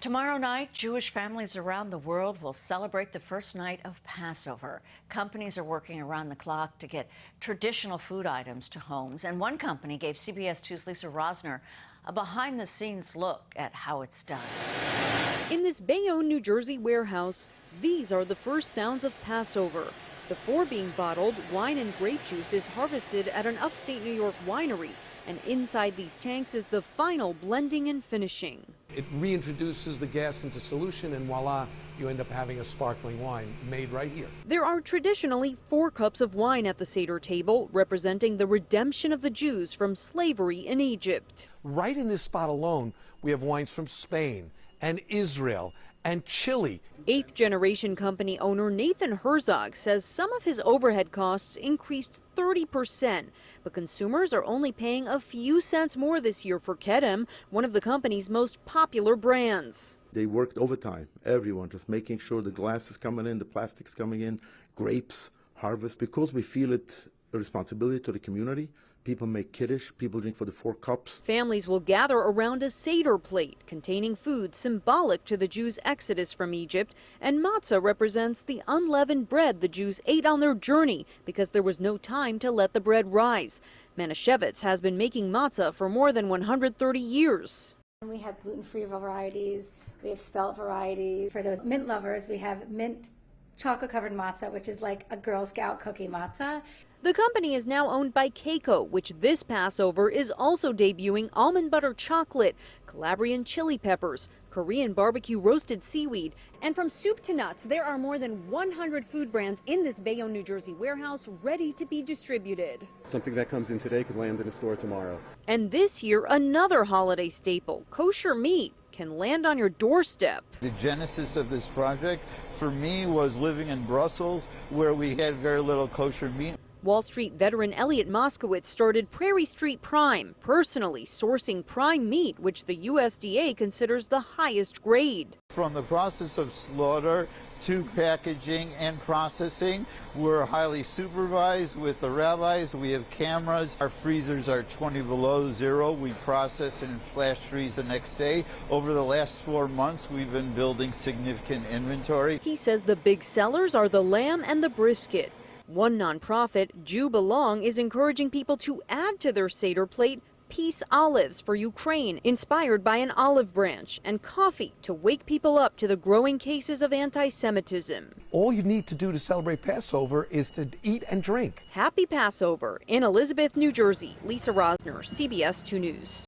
Tomorrow night, Jewish families around the world will celebrate the first night of Passover. Companies are working around the clock to get traditional food items to homes. And one company gave CBS2's Lisa Rozner a behind-the-scenes look at how it's done. In this Bayonne, New Jersey warehouse, these are the first sounds of Passover. Before being bottled, wine and grape juice is harvested at an upstate New York winery. And inside these tanks is the final blending and finishing. It reintroduces the gas into solution, and voila, you end up having a sparkling wine made right here. There are traditionally 4 cups of wine at the Seder table, representing the redemption of the Jews from slavery in Egypt. Right in this spot alone, we have wines from Spain and Israel and Chile. 8th-generation company owner Nathan Herzog says some of his overhead costs increased 30%, but consumers are only paying a few cents more this year for Kedem, one of the company's most popular brands. They worked overtime, everyone, just making sure the glass is coming in, the plastic's coming in, grapes, harvest, because we feel it a responsibility to the community. People make kiddush, people drink for the 4 cups. Families will gather around a Seder plate containing food symbolic to the Jews' exodus from Egypt, and matzah represents the unleavened bread the Jews ate on their journey because there was no time to let the bread rise. Manischewitz has been making matzah for more than 130 years. We have gluten-free varieties, we have spelt varieties. For those mint lovers, we have mint chocolate-covered matzah, which is like a Girl Scout cookie matzah. The company is now owned by Keiko, which this Passover is also debuting almond butter chocolate, Calabrian chili peppers, Korean barbecue roasted seaweed, and from soup to nuts, there are more than 100 food brands in this Bayonne, New Jersey warehouse ready to be distributed. Something that comes in today could land in a store tomorrow. And this year, another holiday staple, kosher meat, can land on your doorstep. The genesis of this project for me was living in Brussels, where we had very little kosher meat. Wall Street veteran Elliot Moskowitz started Prairie Street Prime, personally sourcing prime meat, which the USDA considers the highest grade. From the process of slaughter to packaging and processing, we're highly supervised with the rabbis. We have cameras. Our freezers are 20 below zero. We process and flash freeze the next day. Over the last 4 months, we've been building significant inventory. He says the big sellers are the lamb and the brisket. One nonprofit, Jew Belong, is encouraging people to add to their Seder plate peace olives for Ukraine, inspired by an olive branch, and coffee to wake people up to the growing cases of anti-Semitism. All you need to do to celebrate Passover is to eat and drink. Happy Passover. In Elizabeth, New Jersey, Lisa Rozner, CBS 2 News.